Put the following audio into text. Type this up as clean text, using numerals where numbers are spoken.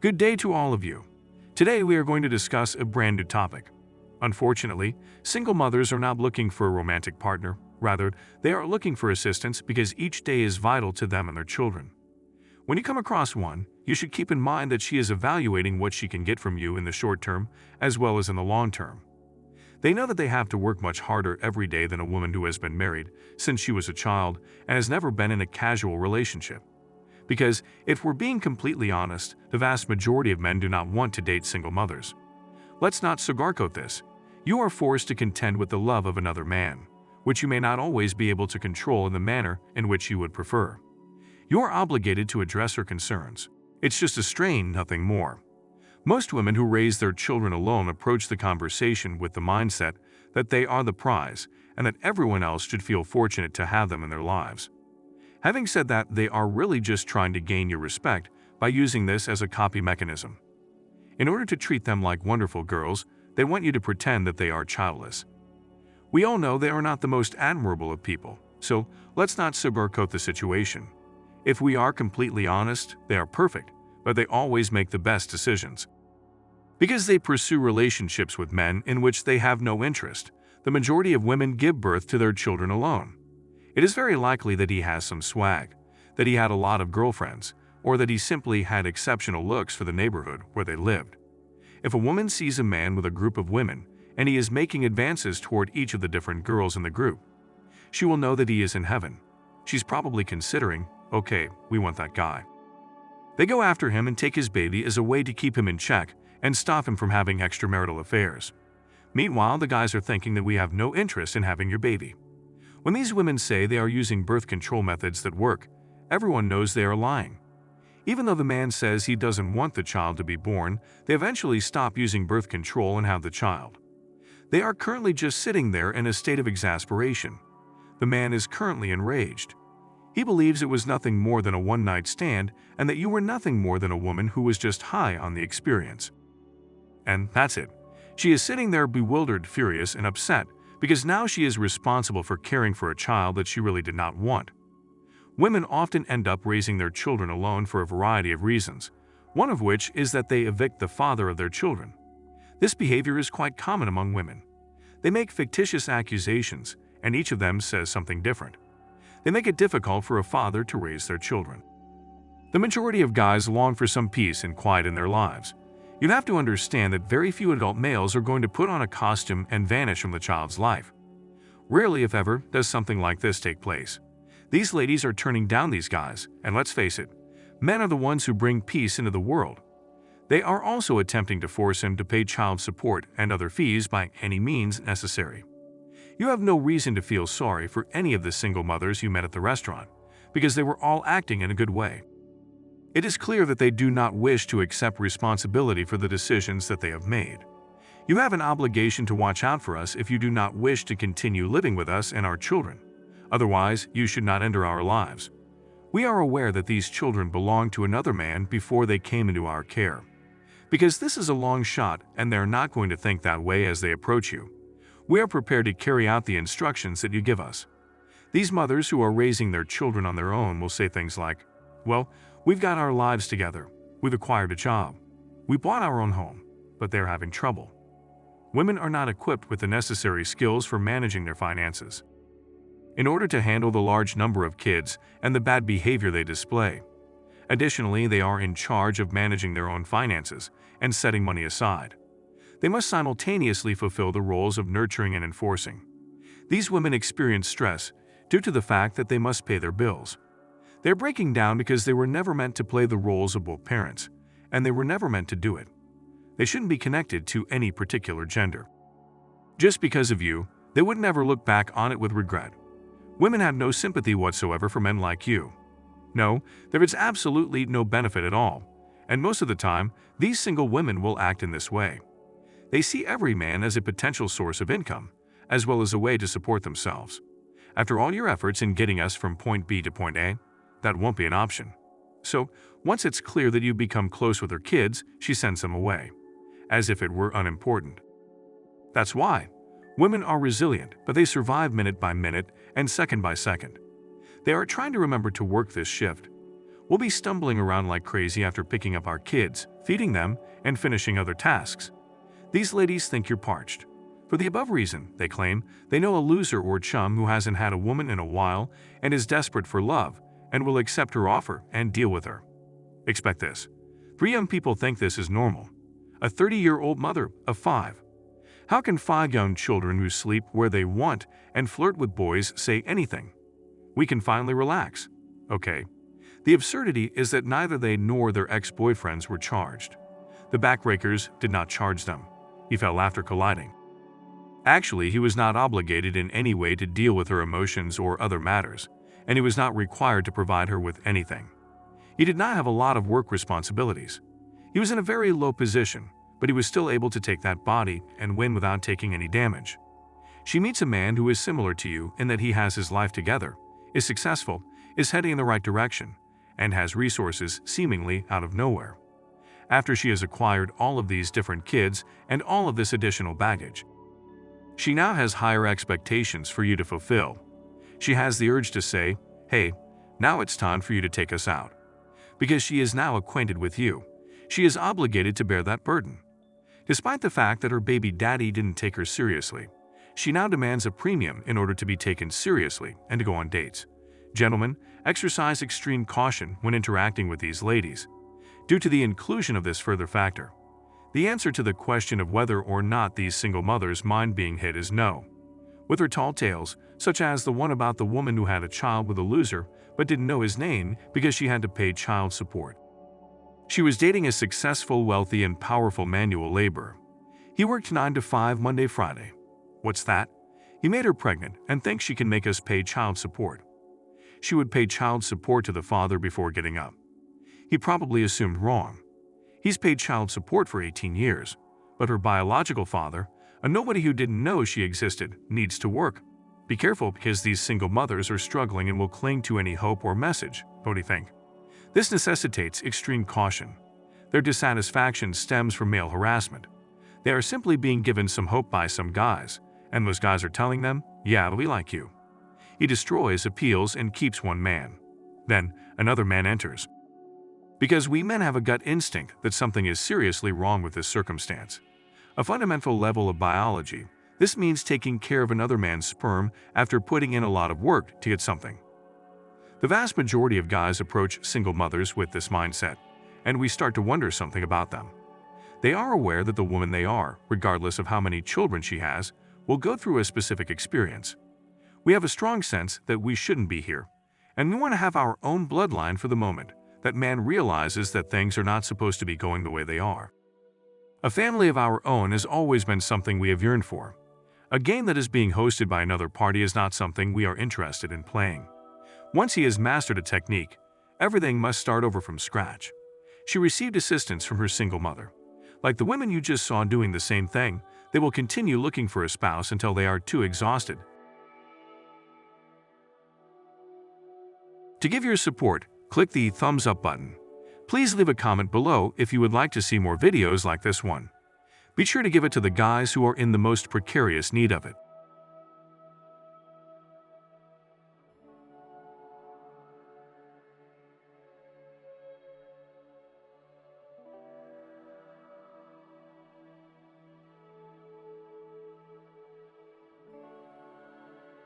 Good day to all of you. Today we are going to discuss a brand new topic. Unfortunately, single mothers are not looking for a romantic partner. Rather, they are looking for assistance because each day is vital to them and their children. When you come across one, you should keep in mind that she is evaluating what she can get from you in the short term as well as in the long term. They know that they have to work much harder every day than a woman who has been married since she was a child and has never been in a casual relationship. Because, if we're being completely honest, the vast majority of men do not want to date single mothers. Let's not sugarcoat this. You are forced to contend with the love of another man, which you may not always be able to control in the manner in which you would prefer. You are obligated to address her concerns. It's just a strain, nothing more. Most women who raise their children alone approach the conversation with the mindset that they are the prize and that everyone else should feel fortunate to have them in their lives. Having said that, they are really just trying to gain your respect by using this as a copy mechanism. In order to treat them like wonderful girls, they want you to pretend that they are childless. We all know they are not the most admirable of people, so let's not sugarcoat the situation. If we are completely honest, they are perfect, but they always make the best decisions. Because they pursue relationships with men in which they have no interest, the majority of women give birth to their children alone. It is very likely that he has some swag, that he had a lot of girlfriends, or that he simply had exceptional looks for the neighborhood where they lived. If a woman sees a man with a group of women and he is making advances toward each of the different girls in the group, she will know that he is in heaven. She's probably considering, okay, we want that guy. They go after him and take his baby as a way to keep him in check and stop him from having extramarital affairs. Meanwhile, the guys are thinking that we have no interest in having your baby. When these women say they are using birth control methods that work, everyone knows they are lying. Even though the man says he doesn't want the child to be born, they eventually stop using birth control and have the child. They are currently just sitting there in a state of exasperation. The man is currently enraged. He believes it was nothing more than a one-night stand and that you were nothing more than a woman who was just high on the experience. And that's it. She is sitting there bewildered, furious, and upset because now she is responsible for caring for a child that she really did not want. Women often end up raising their children alone for a variety of reasons, one of which is that they evict the father of their children. This behavior is quite common among women. They make fictitious accusations, and each of them says something different. They make it difficult for a father to raise their children. The majority of guys long for some peace and quiet in their lives. You have to understand that very few adult males are going to put on a costume and vanish from the child's life. Rarely, if ever, does something like this take place. These ladies are turning down these guys, and let's face it, men are the ones who bring peace into the world. They are also attempting to force him to pay child support and other fees by any means necessary. You have no reason to feel sorry for any of the single mothers you met at the restaurant, because they were all acting in a good way. It is clear that they do not wish to accept responsibility for the decisions that they have made. You have an obligation to watch out for us if you do not wish to continue living with us and our children. Otherwise, you should not enter our lives. We are aware that these children belong to another man before they came into our care. Because this is a long shot and they are not going to think that way as they approach you. We are prepared to carry out the instructions that you give us. These mothers who are raising their children on their own will say things like, well, we've got our lives together, we've acquired a job, we bought our own home, but they're having trouble. Women are not equipped with the necessary skills for managing their finances. In order to handle the large number of kids and the bad behavior they display. Additionally, they are in charge of managing their own finances and setting money aside. They must simultaneously fulfill the roles of nurturing and enforcing. These women experience stress due to the fact that they must pay their bills. They're breaking down because they were never meant to play the roles of both parents, and they were never meant to do it. They shouldn't be connected to any particular gender. Just because of you, they would never look back on it with regret. Women have no sympathy whatsoever for men like you. No, there is absolutely no benefit at all, and most of the time, these single women will act in this way. They see every man as a potential source of income, as well as a way to support themselves. After all your efforts in getting us from point B to point A, that won't be an option. So, once it's clear that you become close with her kids, she sends them away, as if it were unimportant. That's why. Women are resilient, but they survive minute by minute and second by second. They are trying to remember to work this shift. we'll be stumbling around like crazy after picking up our kids, feeding them, and finishing other tasks. These ladies think you're parched. For the above reason, they claim, they know a loser or chum who hasn't had a woman in a while and is desperate for love and will accept her offer and deal with her. Expect this. 3 young people think this is normal. A 30-year-old mother of 5. How can 5 young children who sleep where they want and flirt with boys say anything? We can finally relax. Okay. The absurdity is that neither they nor their ex-boyfriends were charged. The backbreakers did not charge them. He fell after colliding. Actually, he was not obligated in any way to deal with her emotions or other matters, and he was not required to provide her with anything. He did not have a lot of work responsibilities. He was in a very low position, but he was still able to take that body and win without taking any damage. She meets a man who is similar to you in that he has his life together, is successful, is heading in the right direction, and has resources seemingly out of nowhere. After she has acquired all of these different kids and all of this additional baggage, she now has higher expectations for you to fulfill. She has the urge to say, "Hey, now it's time for you to take us out." Because she is now acquainted with you, she is obligated to bear that burden. Despite the fact that her baby daddy didn't take her seriously, she now demands a premium in order to be taken seriously and to go on dates. Gentlemen, exercise extreme caution when interacting with these ladies, due to the inclusion of this further factor. The answer to the question of whether or not these single mothers mind being hit is no. With her tall tales, such as the one about the woman who had a child with a loser but didn't know his name because she had to pay child support. She was dating a successful, wealthy, and powerful manual laborer. He worked 9 to 5 Monday, Friday. What's that? He made her pregnant and thinks she can make us pay child support. She would pay child support to the father before getting up. He probably assumed wrong. He's paid child support for 18 years, but her biological father, a nobody who didn't know she existed, needs to work. Be careful because these single mothers are struggling and will cling to any hope or message. What do you think? This necessitates extreme caution. Their dissatisfaction stems from male harassment. They are simply being given some hope by some guys, and those guys are telling them, "Yeah, we like you." He destroys, appeals, and keeps one man. Then another man enters. Because we men have a gut instinct that something is seriously wrong with this circumstance. A fundamental level of biology, this means taking care of another man's sperm after putting in a lot of work to get something. The vast majority of guys approach single mothers with this mindset, and we start to wonder something about them. They are aware that the woman they are, regardless of how many children she has, will go through a specific experience. We have a strong sense that we shouldn't be here, and we want to have our own bloodline for the moment that man realizes that things are not supposed to be going the way they are. A family of our own has always been something we have yearned for. A game that is being hosted by another party is not something we are interested in playing. Once he has mastered a technique, everything must start over from scratch. She received assistance from her single mother. Like the women you just saw doing the same thing, they will continue looking for a spouse until they are too exhausted. To give your support, click the thumbs up button. Please leave a comment below if you would like to see more videos like this one. Be sure to give it to the guys who are in the most precarious need of it.